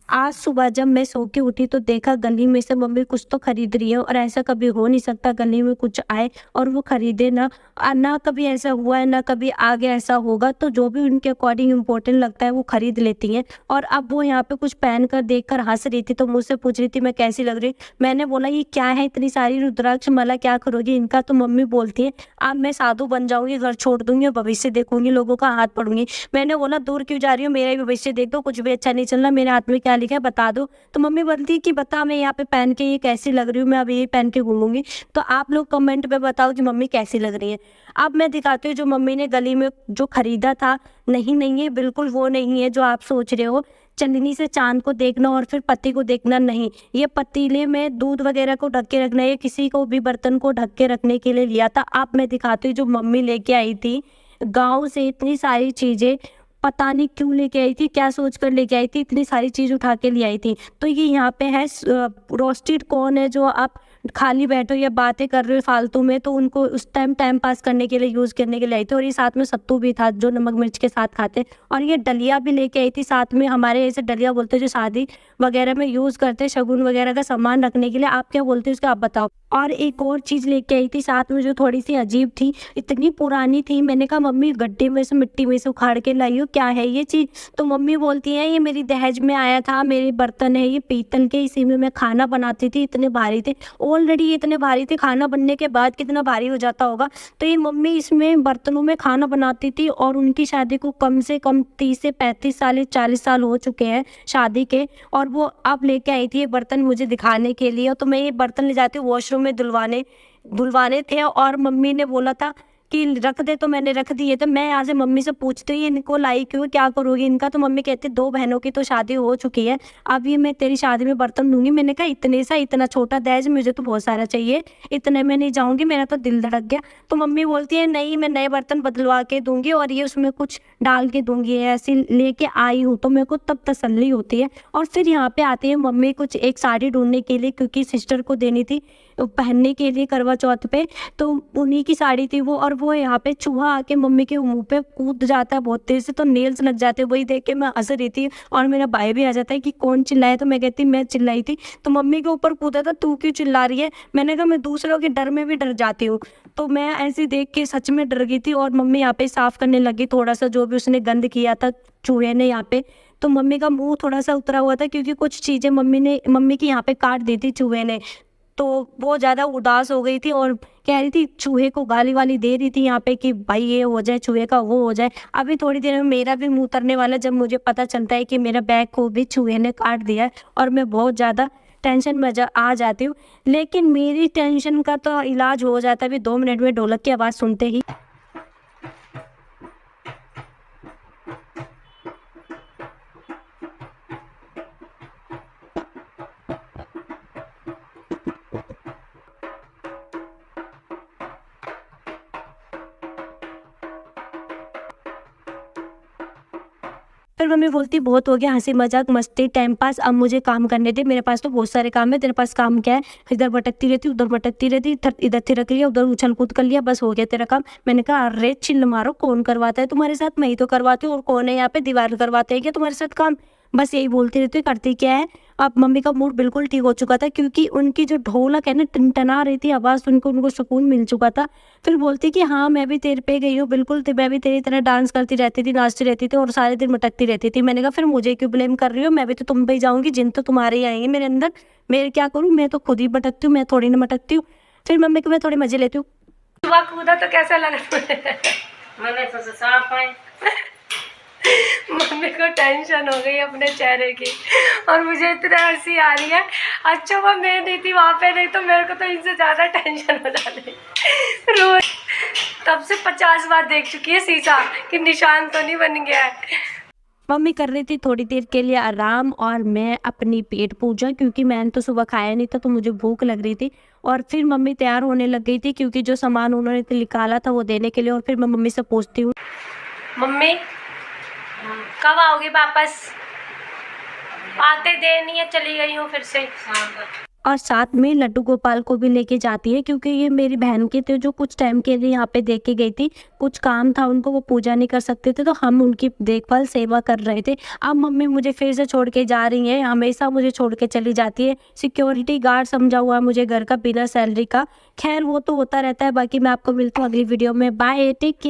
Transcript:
आज सुबह जब मैं सो के उठी तो देखा गली में से मम्मी कुछ तो खरीद रही है और ऐसा कभी हो नहीं सकता गली में कुछ आए और वो खरीदे ना। ना कभी ऐसा हुआ है ना कभी आगे ऐसा होगा, तो जो भी उनके अकॉर्डिंग इम्पोर्टेंट लगता है वो खरीद लेती हैं। और अब वो यहाँ पे कुछ पहन कर देख कर हंस रही थी, तो मुझसे पूछ रही थी मैं कैसी लग रही। मैंने बोला ये क्या है इतनी सारी रुद्राक्ष माला, क्या करोगी इनका? तो मम्मी बोलती है अब मैं साधु बन जाऊंगी, घर छोड़ दूंगी और भविष्य देखूंगी, लोगों का हाथ पढ़ूंगी। मैंने बोला दूर क्यों जा रही हो, मेरा भी भविष्य देख दो, कुछ भी अच्छा नहीं चल रहा, मेरे हाथ में क्या लिखा है बता दो। तो मम्मी बोलती है कि बता मैं यहाँ पे पहन के ये कैसी लग रही हूँ, मैं अब यही पहन के घूमूंगी। तो आप लोग कमेंट में बताओ कि मम्मी कैसी लग रही है। अब मैं दिखाती हूँ जो मम्मी ने गली में जो खरीदा था। नहीं नहीं, ये बिल्कुल वो नहीं है जो आप सोच रहे हो। चंदनी से चांद को देखना और फिर पत्ती को देखना नहीं, ये पतीले में दूध वगैरह को ढक के रखना, ये किसी को भी बर्तन को ढक के रखने के लिए लिया था। अब मैं दिखाती हूँ जो मम्मी लेके आई थी गाँव से, इतनी सारी चीजें पता नहीं क्यों लेके आई थी, क्या सोच कर लेके आई थी, इतनी सारी चीज उठा के ले आई थी। तो ये यहाँ पे है रोस्टेड कॉर्न है, जो आप खाली बैठो या बातें कर रहे हो फालतू में तो उनको उस टाइम पास करने के लिए यूज करने के लिए आई थी। और ये साथ में सत्तू भी था जो नमक मिर्च के साथ खाते। और ये डलिया भी लेके आई थी साथ में, हमारे ऐसे डलिया बोलते हैं जो शादी वगैरह में यूज करते हैं, शगुन वगैरह का सामान रखने के लिए। आप क्या बोलते हो उसका आप बताओ। और एक और चीज लेके आई थी साथ में जो थोड़ी सी अजीब थी, इतनी पुरानी थी। मैंने कहा मम्मी गड्ढे में से मिट्टी में से उखाड़ के लाई हो, क्या है ये चीज? तो मम्मी बोलती है ये मेरी दहेज में आया था, मेरे बर्तन है ये पीतल के, इसी में मैं खाना बनाती थी, इतने भारी थे। ऑलरेडी इतने भारी थे, खाना बनने के बाद कितना भारी हो जाता होगा। तो ये मम्मी इसमें बर्तनों में खाना बनाती थी और उनकी शादी को कम से कम 30 से 35 साल 40 साल हो चुके हैं शादी के। और वो अब लेके आई थी ये बर्तन मुझे दिखाने के लिए। तो मैं ये बर्तन ले जाती हूँ वॉशरूम में धुलवाने थे और मम्मी ने बोला था कि रख दे, तो मैंने रख दिए। तो मैं यहाँ से मम्मी से पूछती हूँ इनको लाई क्यों, क्या करोगी इनका? तो मम्मी कहती 2 बहनों की तो शादी हो चुकी है, अब ये मैं तेरी शादी में बर्तन दूंगी। मैंने कहा इतने सा, इतना छोटा दहेज मुझे तो बहुत सारा चाहिए, इतने में नहीं जाऊंगी, मेरा तो दिल धड़क गया। तो मम्मी बोलती है नहीं मैं नए बर्तन बदलवा के दूंगी और ये उसमें कुछ डाल के दूंगी, ऐसी लेके आई हूँ। तो मेरे को तब तसल्ली होती है। और फिर यहाँ पे आती है मम्मी कुछ एक साड़ी ढूंढने के लिए, क्योंकि सिस्टर को देनी थी पहनने के लिए करवा चौथ पे, तो उन्हीं की साड़ी थी वो। और वो यहाँ पे चूहा आके मम्मी के मुंह पे कूद जाता है बहुत तेज से, तो नेल्स लग जाते हैं। वही देख के मैं हंस रही थी और मेरा भाई भी आ जाता है कि कौन चिल्लाया, तो मैं कहती मैं चिल्लाई थी। तो मम्मी के ऊपर कूदा था, तू क्यों चिल्ला रही है? मैंने कहा मैं दूसरों के डर में भी डर जाती हूँ। तो मैं ऐसे देख के सच में डर गई थी। और मम्मी यहाँ पे साफ करने लगी थोड़ा सा जो भी उसने गंद किया था चूहे ने यहाँ पे। तो मम्मी का मुंह थोड़ा सा उतरा हुआ था क्योंकि कुछ चीजें मम्मी की यहाँ पे काट दी थी चूहे ने। तो वो ज़्यादा उदास हो गई थी और कह रही थी, चूहे को गाली वाली दे रही थी यहाँ पे कि भाई ये हो जाए, चूहे का वो हो जाए। अभी थोड़ी देर में मेरा भी मुंह उतरने वाला, जब मुझे पता चलता है कि मेरा बैग को भी चूहे ने काट दिया है। और मैं बहुत ज़्यादा टेंशन में आ जाती हूँ। लेकिन मेरी टेंशन का तो इलाज हो जाता है अभी 2 मिनट में ढोलक की आवाज़ सुनते ही। फिर मम्मी बोलती बहुत हो गया हंसी मजाक मस्ती टाइम पास, अब मुझे काम करने दे, मेरे पास तो बहुत सारे काम है, तेरे पास काम क्या है? इधर भटकती रहती उधर भटकती रहती, इधर थिरक लिया उधर उछल कूद कर लिया, बस हो गया तेरा काम। मैंने कहा अरे चिल्ल मारो, कौन करवाता है तुम्हारे साथ? मैं ही तो करवाती हूँ, और कौन है यहाँ पे? दीवार करवाते हैं क्या तुम्हारे साथ काम? बस यही बोलती रहती है, करती क्या है। अब मम्मी का मूड बिल्कुल ठीक हो चुका था क्योंकि उनकी जो ढोलक है ना टनटना रही थी आवाज़ सुन के, उनको सुकून मिल चुका था। फिर बोलती कि हाँ मैं भी तेरे पे गई हूँ, बिल्कुल मैं भी तेरी तरह डांस करती रहती थी, नाचती रहती थी और सारे दिन मटकती रहती थी। मैंने कहा फिर मुझे क्यों ब्लेम कर रही हो? मैं भी तो तुम पे ही जाऊँगी, जिन तो तुम्हारे ही आएंगे मेरे अंदर। मैं क्या करूँ, मैं तो खुद ही भटकती हूँ, मैं थोड़ी ना मटकती हूँ। फिर मम्मी को मैं थोड़ी मजे लेती हूँ। सुबह कूदा तो कैसा लगा मैंने तो साफ है। मम्मी को टेंशन हो गई अपने चेहरे की और मुझे इतना हंसी आ रही है। अच्छा वो मैं नहीं थी वहाँ पे, नहीं तो मेरे को तो इनसे ज़्यादा टेंशन हो जाती। रोज तब से 50 बार देख चुकी है शीशा कि निशान तो नहीं बन गया है। मम्मी कर रही थी थोड़ी देर के लिए आराम और मैं अपनी पेट पूजा, क्योंकि मैंने तो सुबह खाया नहीं था तो मुझे भूख लग रही थी। और फिर मम्मी तैयार होने लग गई थी क्योंकि जो सामान उन्होंने निकाला था वो देने के लिए। और फिर मैं मम्मी से पूछती हूँ, मम्मी कब आओगे वापस? आते देर नहीं है, चली गई हूँ फिर से। और साथ में लड्डू गोपाल को भी लेके जाती है, क्योंकि ये मेरी बहन के थे जो कुछ टाइम के लिए यहाँ पे देख के गई थी। कुछ काम था उनको, वो पूजा नहीं कर सकते थे, तो हम उनकी देखभाल सेवा कर रहे थे। अब मम्मी मुझे फिर से छोड़ के जा रही हैं, हमेशा मुझे छोड़ के चली जाती है। सिक्योरिटी गार्ड समझा हुआ है मुझे घर का बिना सैलरी का। खैर वो तो होता रहता है। बाकी मैं आपको मिलती हूँ अगली वीडियो में। Bye, take care.